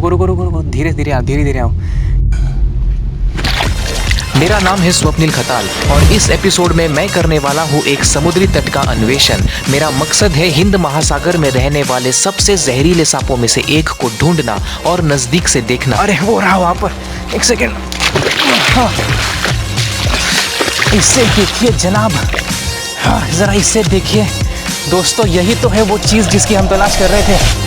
रुको रुको रुको रुको, धीरे धीरे आओ, धीरे धीरे आओ। मेरा नाम है स्वप्निल खताल और इस एपिसोड में मैं करने वाला हूँ एक समुद्री तट का अन्वेषण। मेरा मकसद है हिंद महासागर में रहने वाले सबसे जहरीले सांपों में से एक को ढूंढना और नजदीक से देखना। अरे वो रहा वहाँ पर, एक सेकेंड। हाँ, इसे देखिए जनाब, हाँ जरा इसे देखिए दोस्तों, यही तो है वो चीज़ जिसकी हम तलाश कर रहे थे।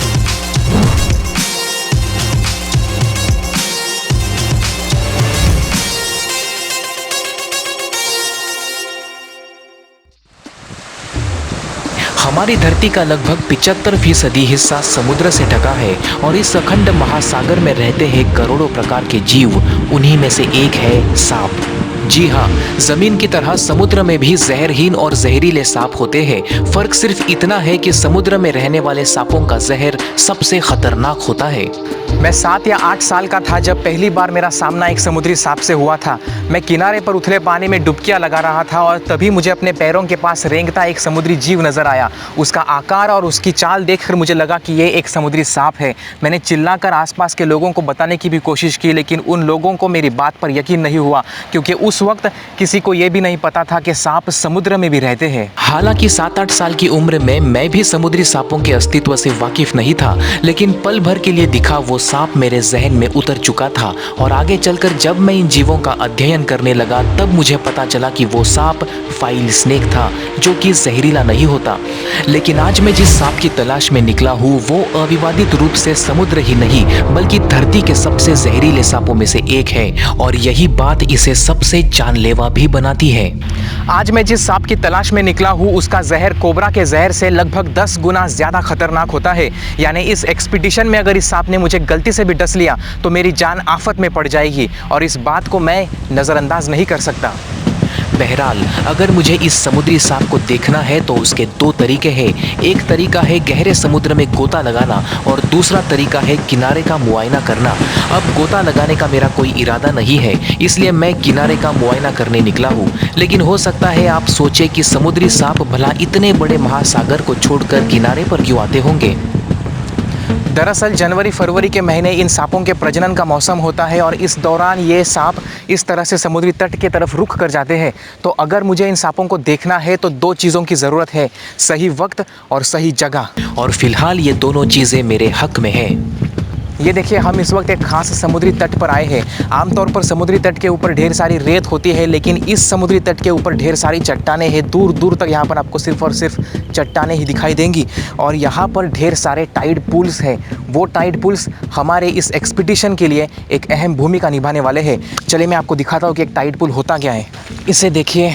हमारी धरती का लगभग 75% हिस्सा समुद्र से ढका है और इस अखंड महासागर में रहते हैं करोड़ों प्रकार के जीव। उन्हीं में से एक है सांप। जी हाँ, जमीन की तरह समुद्र में भी जहरहीन और जहरीले सांप होते हैं। फर्क सिर्फ इतना है कि समुद्र में रहने वाले सांपों का जहर सबसे खतरनाक होता है। मैं 7 या 8 साल का था जब पहली बार मेरा सामना एक समुद्री सांप से हुआ था। मैं किनारे पर उथले पानी में डुबकियां लगा रहा था और तभी मुझे अपने पैरों के पास रेंगता एक समुद्री जीव नजर आया। उसका आकार और उसकी चाल देखकर मुझे लगा कि ये एक समुद्री सांप है। मैंने चिल्लाकर आसपास के लोगों को बताने की भी कोशिश की, लेकिन उन लोगों को मेरी बात पर यकीन नहीं हुआ, क्योंकि उस वक्त किसी को ये भी नहीं पता था कि सांप समुद्र में भी रहते हैं। हालांकि 7-8 साल की उम्र में मैं भी समुद्री सांपों के अस्तित्व से वाकिफ नहीं था, लेकिन पल भर के लिए दिखा वो सांप मेरे जहन में उतर चुका था और आगे चलकर जब मैं इन जीवों का अध्ययन करने लगा तब मुझे पता चला कि वो सांप फाइल स्नेक था, जो कि जहरीला नहीं होता। लेकिन आज मैं जिस सांप की तलाश में निकला हूँ वो अविवादित रूप से समुद्र ही नहीं बल्कि धरती के सबसे जहरीले सांपों में से एक है, और यही बात इसे सबसे जानलेवा भी बनाती है। आज मैं जिस सांप की तलाश में निकला हूँ उसका जहर कोबरा के जहर से लगभग 10 गुना ज़्यादा खतरनाक होता है। यानी इस एक्सपीडिशन में अगर इस सांप ने मुझे गलती से भी डस लिया तो मेरी जान आफत में पड़ जाएगी, और इस बात को मैं नज़रअंदाज नहीं कर सकता। बहरहाल, अगर मुझे इस समुद्री सांप को देखना है तो उसके 2 तरीके हैं। एक तरीका है गहरे समुद्र में गोता लगाना और दूसरा तरीका है किनारे का मुआयना करना। अब गोता लगाने का मेरा कोई इरादा नहीं है, इसलिए मैं किनारे का मुआयना करने निकला हूँ। लेकिन हो सकता है आप सोचे कि समुद्री सांप भला इतने बड़े महासागर को छोड़कर किनारे पर क्यों आते होंगे। दरअसल जनवरी फरवरी के महीने इन सांपों के प्रजनन का मौसम होता है और इस दौरान ये सांप इस तरह से समुद्री तट की तरफ रुख कर जाते हैं। तो अगर मुझे इन सांपों को देखना है तो 2 चीज़ों की ज़रूरत है, सही वक्त और सही जगह। और फिलहाल ये दोनों चीज़ें मेरे हक में हैं। ये देखिए, हम इस वक्त एक खास समुद्री तट पर आए हैं। आमतौर पर समुद्री तट के ऊपर ढेर सारी रेत होती है, लेकिन इस समुद्री तट के ऊपर ढेर सारी चट्टानें हैं। दूर दूर तक यहाँ पर आपको सिर्फ और सिर्फ चट्टानें ही दिखाई देंगी, और यहाँ पर ढेर सारे टाइड पूल्स हैं। वो टाइड पूल्स हमारे इस एक्सपीडिशन के लिए एक अहम भूमिका निभाने वाले हैं। चलिए मैं आपको दिखाता हूँ कि एक टाइड पूल होता क्या है। इसे देखिए,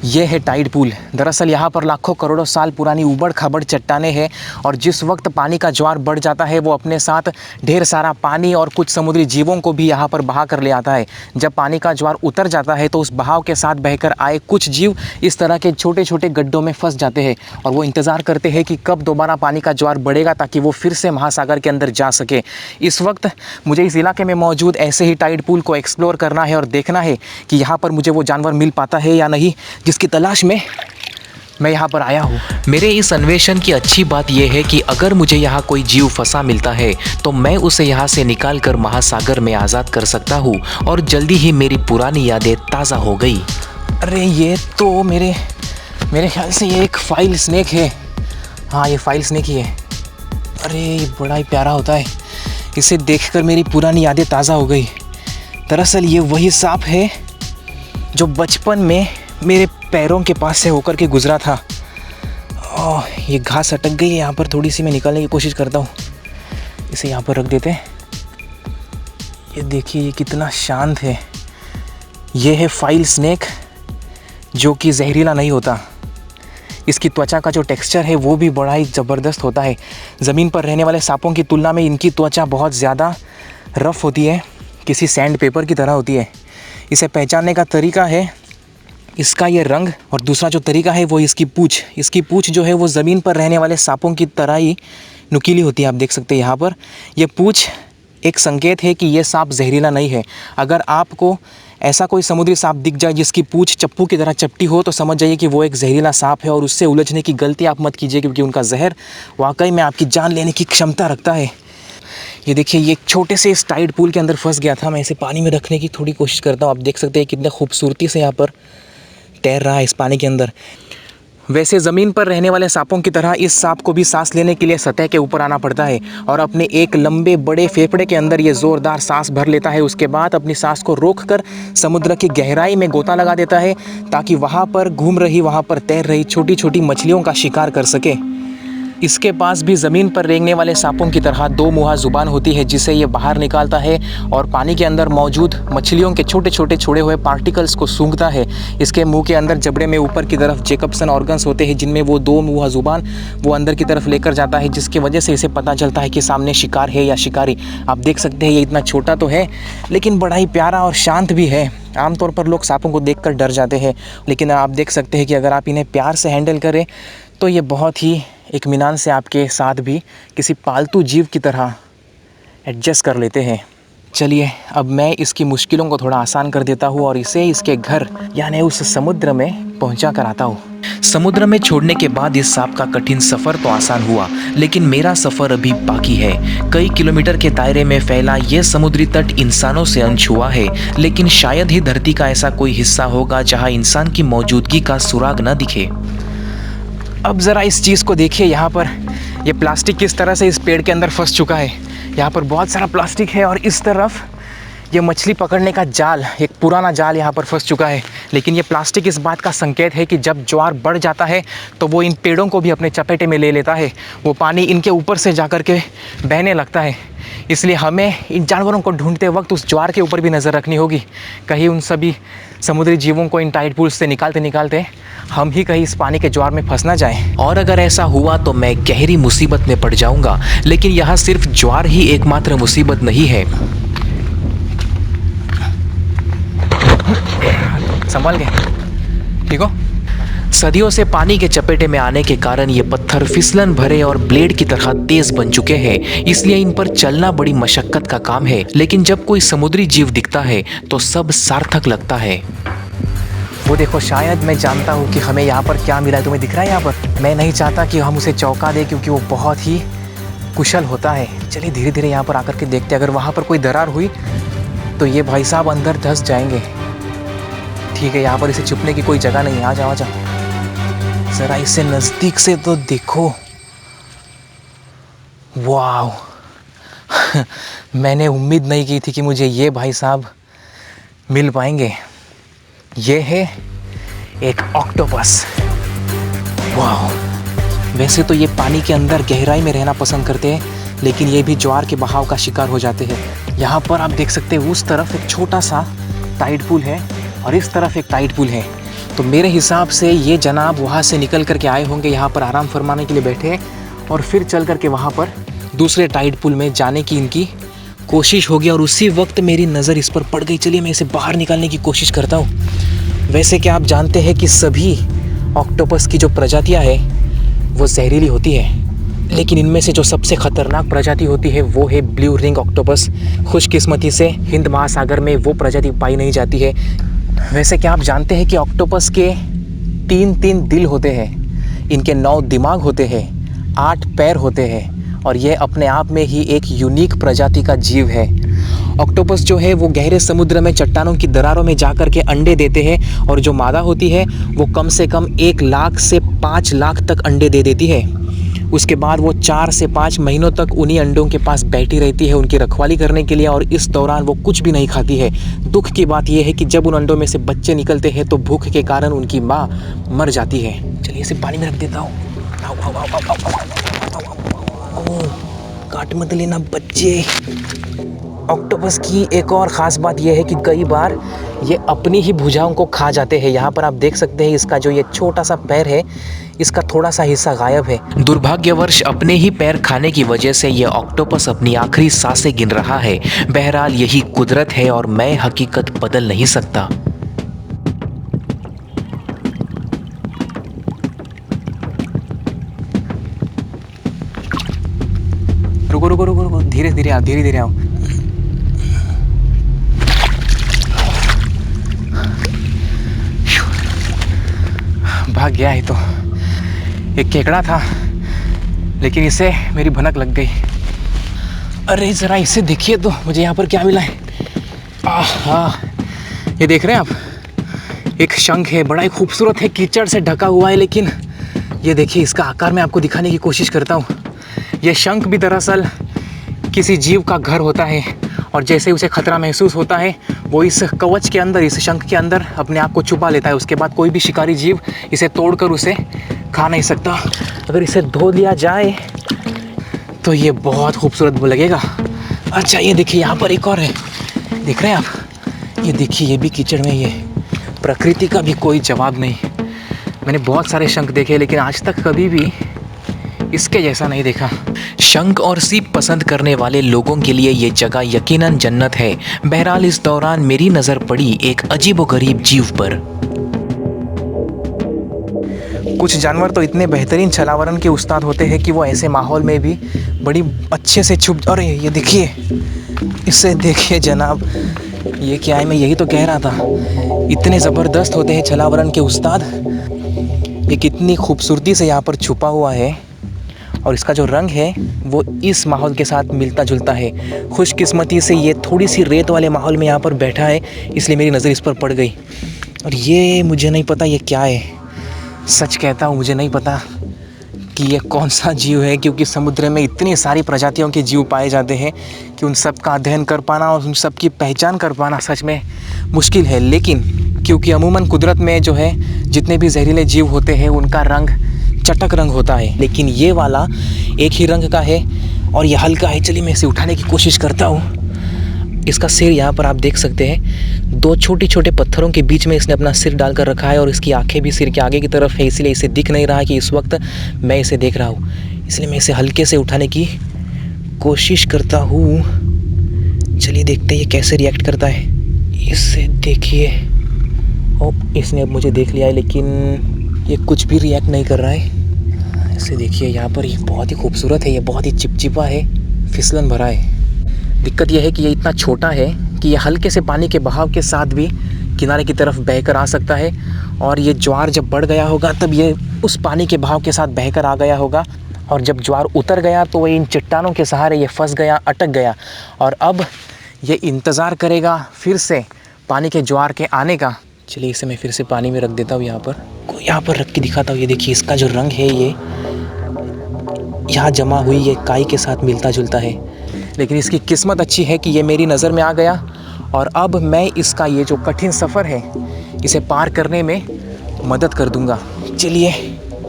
ये है टाइड पूल। दरअसल यहाँ पर लाखों करोड़ों साल पुरानी उबड़ खाबड़ चट्टानें हैं, और जिस वक्त पानी का ज्वार बढ़ जाता है वो अपने साथ ढेर सारा पानी और कुछ समुद्री जीवों को भी यहाँ पर बहा कर ले आता है। जब पानी का ज्वार उतर जाता है तो उस बहाव के साथ बहकर आए कुछ जीव इस तरह के छोटे छोटे गड्ढों में फंस जाते हैं, और वो इंतज़ार करते हैं कि कब दोबारा पानी का ज्वार बढ़ेगा ताकि वो फिर से महासागर के अंदर जा सके। इस वक्त मुझे इस इलाके में मौजूद ऐसे ही टाइड पूल को एक्सप्लोर करना है और देखना है कि यहाँ पर मुझे वो जानवर मिल पाता है या नहीं जिसकी तलाश में मैं यहाँ पर आया हूँ। मेरे इस अन्वेषण की अच्छी बात यह है कि अगर मुझे यहाँ कोई जीव फंसा मिलता है तो मैं उसे यहाँ से निकाल कर महासागर में आज़ाद कर सकता हूँ, और जल्दी ही मेरी पुरानी यादें ताज़ा हो गई। अरे ये तो मेरे ख्याल से ये एक फाइल स्नेक है। हाँ, ये फाइल स्नेक ही है। अरे ये बड़ा ही प्यारा होता है, इसे देखकर मेरी पुरानी यादें ताज़ा हो गई। दरअसल ये वही सांप है जो बचपन में मेरे पैरों के पास से होकर के गुजरा था। ये घास अटक गई है यहाँ पर, थोड़ी सी मैं निकालने की कोशिश करता हूँ। इसे यहाँ पर रख देते हैं। ये देखिए, ये कितना शांत है। ये है फाइल स्नेक, जो कि जहरीला नहीं होता। इसकी त्वचा का जो टेक्सचर है वो भी बड़ा ही ज़बरदस्त होता है। ज़मीन पर रहने वाले सांपों की तुलना में इनकी त्वचा बहुत ज़्यादा रफ़ होती है, किसी सैंड पेपर की तरह होती है। इसे पहचानने का तरीका है इसका ये रंग, और दूसरा जो तरीका है वो इसकी पूँछ। इसकी पूँछ जो है वो ज़मीन पर रहने वाले सांपों की तरह ही नुकीली होती है। आप देख सकते हैं यहाँ पर ये पूँछ एक संकेत है कि ये सांप जहरीला नहीं है। अगर आपको ऐसा कोई समुद्री सांप दिख जाए जिसकी पूँछ चप्पू की तरह चपटी हो तो समझ जाइए कि वो एक जहरीला सांप है, और उससे उलझने की गलती आप मत कीजिए, क्योंकि उनका जहर वाकई में आपकी जान लेने की क्षमता रखता है। ये देखिए, ये एक छोटे से इस टाइड पूल के अंदर फंस गया था। मैं इसे पानी में रखने की थोड़ी कोशिश करता हूँ। आप देख सकते हैं कितने खूबसूरती से यहाँ पर तैर रहा है इस पानी के अंदर। वैसे ज़मीन पर रहने वाले सांपों की तरह इस सांप को भी सांस लेने के लिए सतह के ऊपर आना पड़ता है और अपने एक लंबे बड़े फेफड़े के अंदर ये ज़ोरदार सांस भर लेता है। उसके बाद अपनी सांस को रोककर समुद्र की गहराई में गोता लगा देता है ताकि वहाँ पर घूम रही, वहाँ पर तैर रही छोटी छोटी मछलियों का शिकार कर सके। इसके पास भी ज़मीन पर रेंगने वाले सांपों की तरह दो मुहा ज़ुबान होती है जिसे ये बाहर निकालता है और पानी के अंदर मौजूद मछलियों के छोटे छोटे छोड़े हुए पार्टिकल्स को सूंघता है। इसके मुंह के अंदर जबड़े में ऊपर की तरफ जैकबसन ऑर्गन्स होते हैं जिनमें वो दो मुहा ज़ुबान वो अंदर की तरफ लेकर जाता है, जिसकी वजह से इसे पता चलता है कि सामने शिकार है या शिकारी। आप देख सकते हैं ये इतना छोटा तो है लेकिन बड़ा ही प्यारा और शांत भी है। आमतौर पर लोग सांपों को देखकर डर जाते हैं, लेकिन आप देख सकते हैं कि अगर आप इन्हें प्यार से हैंडल करें तो ये बहुत ही इत्मीनान से आपके साथ भी किसी पालतू जीव की तरह एडजस्ट कर लेते हैं। चलिए अब मैं इसकी मुश्किलों को थोड़ा आसान कर देता हूँ और इसे इसके घर यानी उस समुद्र में पहुँचा कर आता हूँ। समुद्र में छोड़ने के बाद इस सांप का कठिन सफर तो आसान हुआ, लेकिन मेरा सफर अभी बाकी है। कई किलोमीटर के दायरे में फैला ये समुद्री तट इंसानों से अनछुआ है, लेकिन शायद ही धरती का ऐसा कोई हिस्सा होगा जहां इंसान की मौजूदगी का सुराग न दिखे। अब ज़रा इस चीज़ को देखिए, यहाँ पर ये प्लास्टिक किस तरह से इस पेड़ के अंदर फंस चुका है। यहाँ पर बहुत सारा प्लास्टिक है और इस तरफ ये मछली पकड़ने का जाल, एक पुराना जाल यहाँ पर फंस चुका है। लेकिन ये प्लास्टिक इस बात का संकेत है कि जब ज्वार बढ़ जाता है तो वो इन पेड़ों को भी अपने चपेटे में ले लेता है। वो पानी इनके ऊपर से जा कर के बहने लगता है। इसलिए हमें इन जानवरों को ढूंढते वक्त उस ज्वार के ऊपर भी नज़र रखनी होगी। कहीं उन सभी समुद्री जीवों को इन टाइड पूल्स से निकालते निकालते हम ही कहीं इस पानी के ज्वार में फंस ना जाएं। और अगर ऐसा हुआ तो मैं गहरी मुसीबत में पड़ जाऊंगा। लेकिन यहाँ सिर्फ ज्वार ही एकमात्र मुसीबत नहीं है। संभाल के, ठीक हो? सदियों से पानी के चपेटे में आने के कारण ये पत्थर फिसलन भरे और ब्लेड की तरह तेज बन चुके हैं, इसलिए इन पर चलना बड़ी मशक्कत का काम है। लेकिन जब कोई समुद्री जीव दिखता है तो सब सार्थक लगता है। वो देखो, शायद मैं जानता हूँ कि हमें यहाँ पर क्या मिला है। तुम्हें दिख रहा है यहाँ पर? मैं नहीं चाहता कि हम उसे चौंका दें क्योंकि वो बहुत ही कुशल होता है। चलिए धीरे धीरे यहाँ पर आकर के देखते हैं। अगर वहाँ पर कोई दरार हुई तो ये भाई साहब अंदर धंस जाएंगे। ठीक है, यहाँ पर इसे छुपने की कोई जगह नहीं है। आ जाओ आ जाओ, ज़रा इसे नज़दीक से तो देखो। वाह मैंने उम्मीद नहीं की थी कि मुझे ये भाई साहब मिल पाएंगे। ये है एक ऑक्टोपस। वाह, वैसे तो ये पानी के अंदर गहराई में रहना पसंद करते हैं, लेकिन ये भी ज्वार के बहाव का शिकार हो जाते हैं। यहाँ पर आप देख सकते हैं उस तरफ एक छोटा सा टाइड पूल है और इस तरफ एक टाइड पूल है। तो मेरे हिसाब से ये जनाब वहाँ से निकल करके आए होंगे, यहाँ पर आराम फरमाने के लिए बैठे और फिर चल करके वहाँ पर दूसरे टाइड पूल में जाने की इनकी कोशिश होगी। और उसी वक्त मेरी नज़र इस पर पड़ गई। चलिए मैं इसे बाहर निकालने की कोशिश करता हूँ। वैसे क्या आप जानते हैं कि सभी ऑक्टोपस की जो प्रजातियाँ हैं वो जहरीली होती है, लेकिन इनमें से जो सबसे ख़तरनाक प्रजाति होती है वो है ब्लू रिंग ऑक्टोपस। खुशकिस्मती से हिंद महासागर में वो प्रजाति पाई नहीं जाती है। वैसे क्या आप जानते हैं कि ऑक्टोपस के 3 दिल होते हैं, इनके 9 दिमाग होते हैं, 8 पैर होते हैं और ये अपने आप में ही एक यूनिक प्रजाति का जीव है। ऑक्टोपस जो है वो गहरे समुद्र में चट्टानों की दरारों में जाकर के अंडे देते हैं और जो मादा होती है वो कम से कम 1 लाख से 5 लाख तक अंडे दे देती है। उसके बाद वो 4 से 5 महीनों तक उन्हीं अंडों के पास बैठी रहती है उनकी रखवाली करने के लिए, और इस दौरान वो कुछ भी नहीं खाती है। दुख की बात यह है कि जब उन अंडों में से बच्चे निकलते हैं तो भूख के कारण उनकी माँ मर जाती है। चलिए इसे पानी में रख देता हूँ। काट मत लेना बच्चे। ऑक्टोपस की एक और ख़ास बात यह है कि कई बार ये अपनी ही भुजाओं को खा जाते हैं। यहाँ पर आप देख सकते हैं इसका जो ये छोटा सा पैर है, इसका थोड़ा सा हिस्सा गायब है। दुर्भाग्यवश अपने ही पैर खाने की वजह से यह ऑक्टोपस अपनी आखिरी सांसें गिन रहा है। बहरहाल यही कुदरत है और मैं हकीकत बदल नहीं सकता। रुको रुको रुको रुको, धीरे धीरे आओ, धीरे धीरे आओ। भाग गया है तो। एक केकड़ा था लेकिन इसे मेरी भनक लग गई। अरे ज़रा इसे देखिए तो, मुझे यहाँ पर क्या मिला है। हाँ, ये देख रहे हैं आप, एक शंख है, बड़ा ही खूबसूरत है, कीचड़ से ढका हुआ है, लेकिन ये देखिए इसका आकार मैं आपको दिखाने की कोशिश करता हूँ। ये शंख भी दरअसल किसी जीव का घर होता है, और जैसे उसे खतरा महसूस होता है वो इस कवच के अंदर, इस शंख के अंदर अपने आप को छुपा लेता है। उसके बाद कोई भी शिकारी जीव इसे तोड़कर उसे खा नहीं सकता। अगर इसे धो लिया जाए तो ये बहुत खूबसूरत लगेगा। अच्छा ये देखिए यहाँ पर एक और है, देख रहे हैं आप, ये देखिए ये भी कीचड़ में ही है। प्रकृति का भी कोई जवाब नहीं। मैंने बहुत सारे शंख देखे लेकिन आज तक कभी भी इसके जैसा नहीं देखा। शंख और सीप पसंद करने वाले लोगों के लिए ये जगह यकीनन जन्नत है। बहरहाल इस दौरान मेरी नज़र पड़ी एक अजीबोगरीब जीव पर। कुछ जानवर तो इतने बेहतरीन छलावरण के उस्ताद होते हैं कि वो ऐसे माहौल में भी बड़ी अच्छे से छुप। अरे ये देखिए, इसे देखिए जनाब, ये क्या है, मैं यही तो कह रहा था, इतने ज़बरदस्त होते हैं छलावरण के उस्ताद। ये कितनी खूबसूरती से यहाँ पर छुपा हुआ है, और इसका जो रंग है वो इस माहौल के साथ मिलता जुलता है। खुशकिस्मती से ये थोड़ी सी रेत वाले माहौल में यहाँ पर बैठा है, इसलिए मेरी नज़र इस पर पड़ गई। और ये मुझे नहीं पता ये क्या है, सच कहता हूँ मुझे नहीं पता कि ये कौन सा जीव है, क्योंकि समुद्र में इतनी सारी प्रजातियों के जीव पाए जाते हैं कि उन सब का अध्ययन कर पाना और उन सब की पहचान कर पाना सच में मुश्किल है। लेकिन क्योंकि अमूमन कुदरत में जो है जितने भी जहरीले जीव होते हैं उनका रंग चटक रंग होता है, लेकिन ये वाला एक ही रंग का है और ये हल्का है। चलिए मैं इसे उठाने की कोशिश करता हूँ। इसका सिर यहाँ पर आप देख सकते हैं, दो छोटे छोटे पत्थरों के बीच में इसने अपना सिर डालकर रखा है, और इसकी आंखें भी सिर के आगे की तरफ है, इसलिए इसे दिख नहीं रहा है कि इस वक्त मैं इसे देख रहा हूँ। इसलिए मैं इसे हल्के से उठाने की कोशिश करता हूँ। चलिए देखते हैं ये कैसे रिएक्ट करता है। इसे देखिए, ओ इसने अब मुझे देख लिया है, लेकिन ये कुछ भी रिएक्ट नहीं कर रहा है। इसे देखिए यहाँ पर, ये बहुत ही खूबसूरत है, ये बहुत ही चिपचिपा है, फिसलन भरा है। दिक्कत यह है कि ये इतना छोटा है कि ये हल्के से पानी के बहाव के साथ भी किनारे की तरफ बहकर आ सकता है, और ये ज्वार जब बढ़ गया होगा तब ये उस पानी के बहाव के साथ बहकर आ गया होगा, और जब ज्वार उतर गया तो ये इन चट्टानों के सहारे ये फंस गया, अटक गया, और अब ये इंतज़ार करेगा फिर से पानी के ज्वार के आने का। चलिए इसे मैं फिर से पानी में रख देता हूँ, यहाँ पर रख के दिखाता हूँ। ये देखिए इसका जो रंग है ये यहाँ जमा हुई ये काई के साथ मिलता जुलता है, लेकिन इसकी किस्मत अच्छी है कि ये मेरी नज़र में आ गया, और अब मैं इसका ये जो कठिन सफ़र है इसे पार करने में मदद कर दूंगा। चलिए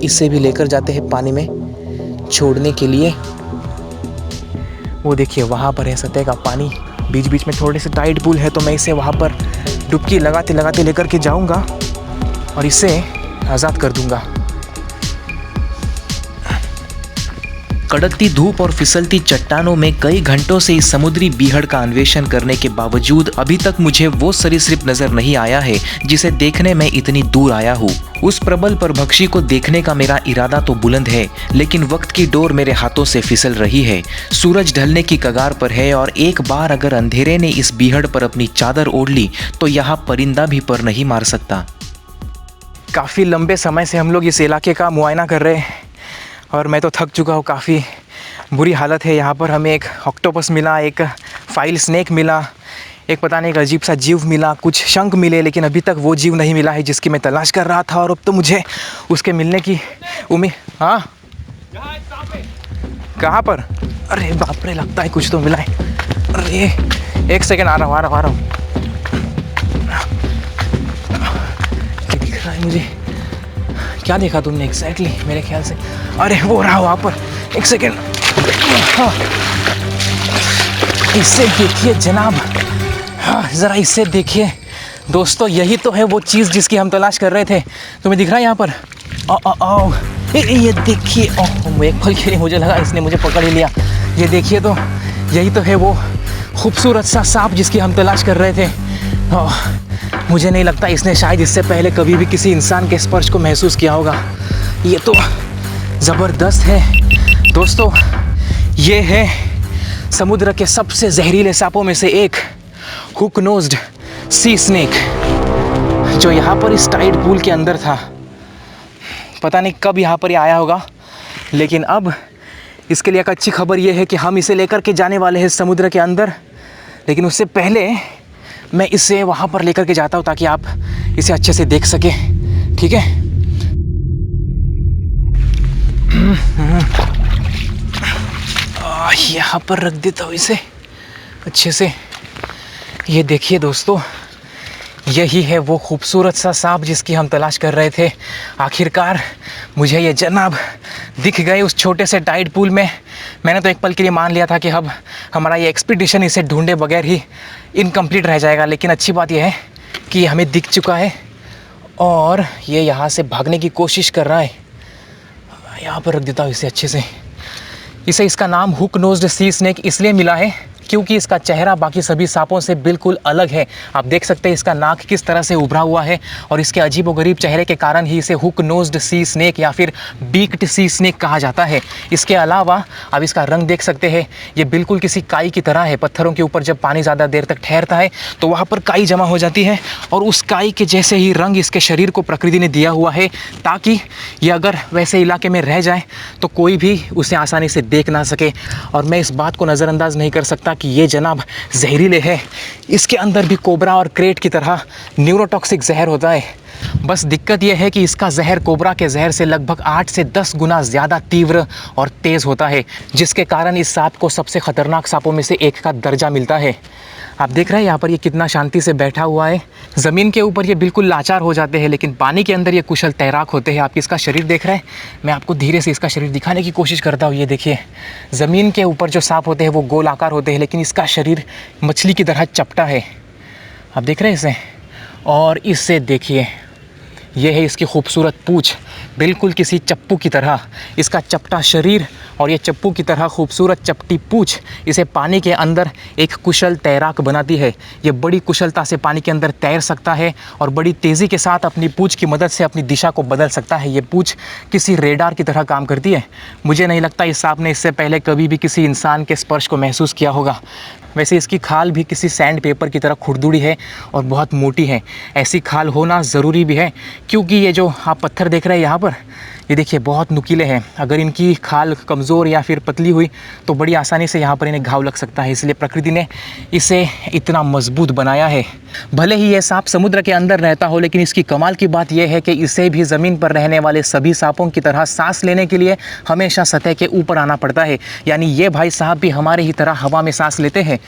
इसे भी लेकर जाते हैं पानी में छोड़ने के लिए। वो देखिए वहाँ पर है सतह का पानी, बीच बीच में थोड़े से टाइट पूल है, तो मैं इसे वहाँ पर डुबकी लगाते लगाते लेकर के जाऊँगा और इसे आज़ाद कर दूँगा। कड़कती धूप और फिसलती चट्टानों में कई घंटों से इस समुद्री बीहड़ का अन्वेषण करने के बावजूद अभी तक मुझे वो सरीसृप नजर नहीं आया है जिसे देखने में इतनी दूर आया हूँ। उस प्रबल परभक्षी को देखने का मेरा इरादा तो बुलंद है, लेकिन वक्त की डोर मेरे हाथों से फिसल रही है। सूरज ढलने की कगार पर है, और एक बार अगर अंधेरे ने इस बीहड़ पर अपनी चादर ओढ़ ली तो यहाँ परिंदा भी पर नहीं मार सकता। काफ़ी लंबे समय से हम लोग इस इलाके का मुआयना कर रहे हैं, और मैं तो थक चुका हूँ, काफ़ी बुरी हालत है। यहाँ पर हमें एक ऑक्टोपस मिला, एक फाइल स्नेक मिला, एक पता नहीं एक अजीब सा जीव मिला, कुछ शंख मिले, लेकिन अभी तक वो जीव नहीं मिला है जिसकी मैं तलाश कर रहा था, और अब तो मुझे उसके मिलने की उम्मीद। हाँ कहाँ पर? अरे बाप रे, लगता है कुछ तो मिला है। अरे एक सेकेंड, आ रहा हूँ। दिख रहा है मुझे, क्या देखा तुमने एग्जैक्टली? मेरे ख्याल से, अरे वो रहा वहाँ पर, एक सेकेंड। हाँ इसे देखिए जनाब, हाँ ज़रा इसे देखिए दोस्तों, यही तो है वो चीज़ जिसकी हम तलाश कर रहे थे। तुम्हें दिख रहा है यहाँ पर? आओ ये देखिए, ओह एक पल के लिए मुझे लगा इसने मुझे पकड़ ही लिया। ये देखिए तो, यही तो है वो खूबसूरत सा सांप जिसकी हम तलाश कर रहे थे। मुझे नहीं लगता इसने शायद इससे पहले कभी भी किसी इंसान के स्पर्श को महसूस किया होगा। ये तो ज़बरदस्त है दोस्तों। ये है समुद्र के सबसे जहरीले सांपों में से एक, हुक नोज्ड सी स्नेक, जो यहाँ पर इस टाइड पूल के अंदर था। पता नहीं कब यहाँ पर ये आया होगा, लेकिन अब इसके लिए एक अच्छी खबर ये है कि हम इसे लेकर के जाने वाले हैं समुद्र के अंदर, लेकिन उससे पहले मैं इसे वहाँ पर लेकर के जाता हूँ ताकि आप इसे अच्छे से देख सकें, ठीक है। यहाँ पर रख देता हूँ इसे अच्छे से। ये देखिए दोस्तों, यही है वो खूबसूरत सा सांप जिसकी हम तलाश कर रहे थे। आखिरकार मुझे ये जनाब दिख गए उस छोटे से टाइड पूल में। मैंने तो एक पल के लिए मान लिया था कि अब हमारा ये एक्सपीडिशन इसे ढूंढे बगैर ही इनकम्प्लीट रह जाएगा, लेकिन अच्छी बात यह है कि ये हमें दिख चुका है और ये यहाँ से भागने की कोशिश कर रहा है। यहाँ पर रख देता हूँ इसे अच्छे से। इसे इसका नाम हुक नोज्ड सी स्नेक इसलिए मिला है क्योंकि इसका चेहरा बाकी सभी सांपों से बिल्कुल अलग है। आप देख सकते हैं इसका नाक किस तरह से उभरा हुआ है और इसके अजीबोगरीब चेहरे के कारण ही इसे हुक नोज्ड सी स्नेक या फिर बीक्ड सी स्नेक कहा जाता है। इसके अलावा आप इसका रंग देख सकते हैं, ये बिल्कुल किसी काई की तरह है। पत्थरों के ऊपर जब पानी ज़्यादा देर तक ठहरता है तो वहाँ पर काई जमा हो जाती है और उस काई के जैसे ही रंग इसके शरीर को प्रकृति ने दिया हुआ है ताकि ये अगर वैसे इलाके में रह जाए तो कोई भी उसे आसानी से देख ना सके। और मैं इस बात को नज़रअंदाज नहीं कर सकता कि ये जनाब जहरीले है। इसके अंदर भी कोबरा और क्रेट की तरह न्यूरोटॉक्सिक जहर होता है। बस दिक्कत यह है कि इसका जहर कोबरा के जहर से लगभग 8 से 10 गुना ज़्यादा तीव्र और तेज़ होता है, जिसके कारण इस सांप को सबसे ख़तरनाक सांपों में से एक का दर्जा मिलता है। आप देख रहे हैं यहाँ पर ये कितना शांति से बैठा हुआ है। ज़मीन के ऊपर ये बिल्कुल लाचार हो जाते हैं, लेकिन पानी के अंदर ये कुशल तैराक होते हैं। आप इसका शरीर देख रहे हैं, मैं आपको धीरे से इसका शरीर दिखाने की कोशिश करता हूँ। ये देखिए, ज़मीन के ऊपर जो सांप होते हैं वो गोल आकार होते हैं, लेकिन इसका शरीर मछली की तरह चपटा है। आप देख रहे हैं इसे, और इससे देखिए, ये है इसकी खूबसूरत पूँछ, बिल्कुल किसी चप्पू की तरह। इसका चपटा शरीर और ये चप्पू की तरह खूबसूरत चपटी पूँछ इसे पानी के अंदर एक कुशल तैराक बनाती है। ये बड़ी कुशलता से पानी के अंदर तैर सकता है और बड़ी तेज़ी के साथ अपनी पूँछ की मदद से अपनी दिशा को बदल सकता है। ये पूँछ किसी रेडार की तरह काम करती है। मुझे नहीं लगता इस सांप ने इससे पहले कभी भी किसी इंसान के स्पर्श को महसूस किया होगा। वैसे इसकी खाल भी किसी सैंड पेपर की तरह खुरदुड़ी है और बहुत मोटी है। ऐसी खाल होना ज़रूरी भी है क्योंकि ये जो आप पत्थर देख रहे हैं यहाँ पर, ये देखिए बहुत नुकीले हैं। अगर इनकी खाल कमज़ोर या फिर पतली हुई तो बड़ी आसानी से यहाँ पर इन्हें घाव लग सकता है, इसलिए प्रकृति ने इसे इतना मजबूत बनाया है। भले ही यह सांप समुद्र के अंदर रहता हो, लेकिन इसकी कमाल की बात यह है कि इसे भी ज़मीन पर रहने वाले सभी सांपों की तरह सांस लेने के लिए हमेशा सतह के ऊपर आना पड़ता है। यानी ये भाई साहब भी हमारे ही तरह हवा में सांस लेते हैं।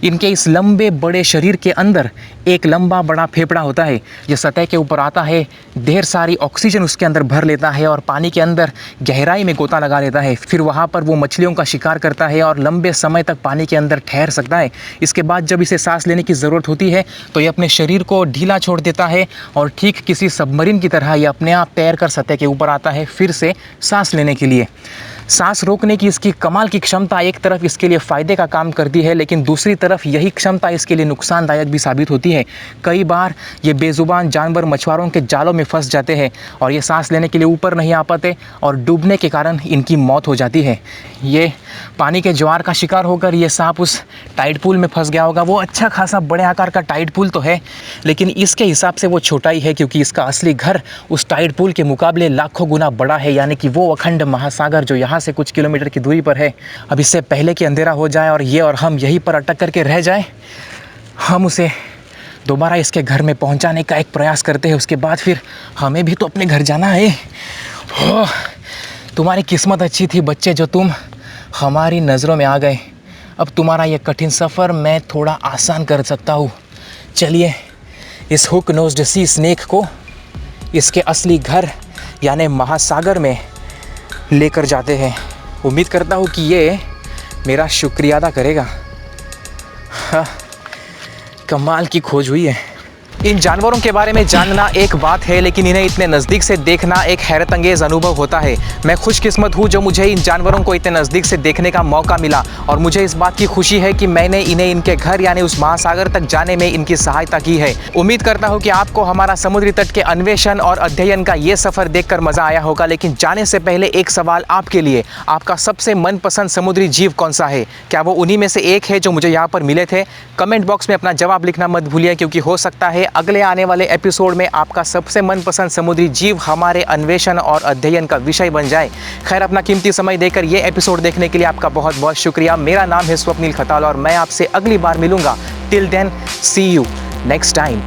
इनके इस लंबे बड़े शरीर के अंदर एक लंबा बड़ा फेफड़ा होता है। ये सतह के ऊपर आता है, ढेर सारी ऑक्सीजन उसके अंदर भर लेता है और पानी के अंदर गहराई में गोता लगा लेता है। फिर वहाँ पर वो मछलियों का शिकार करता है और लंबे समय तक पानी के अंदर ठहर सकता है। इसके बाद जब इसे सांस लेने की ज़रूरत होती है तो ये अपने शरीर को ढीला छोड़ देता है और ठीक किसी सबमरीन की तरह ये अपने आप तैर कर सतह के ऊपर आता है फिर से सांस लेने के लिए। सांस रोकने की इसकी कमाल की क्षमता एक तरफ इसके लिए फ़ायदे का काम करती है, लेकिन दूसरी तरफ यही क्षमता इसके लिए नुकसानदायक भी साबित होती है। कई बार ये बेज़ुबान जानवर मछुआरों के जालों में फंस जाते हैं और ये सांस लेने के लिए ऊपर नहीं आ पाते और डूबने के कारण इनकी मौत हो जाती है। ये पानी के ज्वार का शिकार होकर ये सांप उस टाइड पूल में फंस गया होगा। वो अच्छा खासा बड़े आकार का टाइड पूल तो है, लेकिन इसके हिसाब से वो छोटा ही है क्योंकि इसका असली घर उस टाइड पूल के मुकाबले लाखों गुना बड़ा है, यानी कि वो अखंड महासागर जो यहाँ से कुछ किलोमीटर की दूरी पर है। अब इससे पहले कि अंधेरा हो जाए और ये और हम यहीं पर अटक करके रह जाएं, हम उसे दोबारा इसके घर में पहुंचाने का एक प्रयास करते हैं। उसके बाद फिर हमें भी तो अपने घर जाना है। तुम्हारी किस्मत अच्छी थी बच्चे, जो तुम हमारी नज़रों में आ गए। अब तुम्हारा ये कठिन सफ़र मैं थोड़ा आसान कर सकता हूँ। चलिए इस हुक नोज्ड सी स्नेक को इसके असली घर यानी महासागर में लेकर जाते हैं। उम्मीद करता हूँ कि ये मेरा शुक्रिया अदा करेगा। हाँ, कमाल की खोज हुई है। इन जानवरों के बारे में जानना एक बात है, लेकिन इन्हें इतने नज़दीक से देखना एक हैरत अंगेज़ अनुभव होता है। मैं खुशकिस्मत हूँ जो मुझे इन जानवरों को इतने नज़दीक से देखने का मौका मिला और मुझे इस बात की खुशी है कि मैंने इन्हें इनके घर यानी उस महासागर तक जाने में इनकी सहायता की है। उम्मीद करता हूँ कि आपको हमारा समुद्री तट के अन्वेषण और अध्ययन का ये सफ़र देखकर मज़ा आया होगा। लेकिन जाने से पहले एक सवाल आपके लिए, आपका सबसे मनपसंद समुद्री जीव कौन सा है? क्या वो उन्हीं में से एक है जो मुझे यहाँ पर मिले थे? कमेंट बॉक्स में अपना जवाब लिखना मत भूलिए, क्योंकि हो सकता है अगले आने वाले एपिसोड में आपका सबसे मनपसंद समुद्री जीव हमारे अन्वेषण और अध्ययन का विषय बन जाए। खैर, अपना कीमती समय देकर ये एपिसोड देखने के लिए आपका बहुत बहुत शुक्रिया। मेरा नाम है स्वप्निल खताल और मैं आपसे अगली बार मिलूंगा। Till then, see you next time.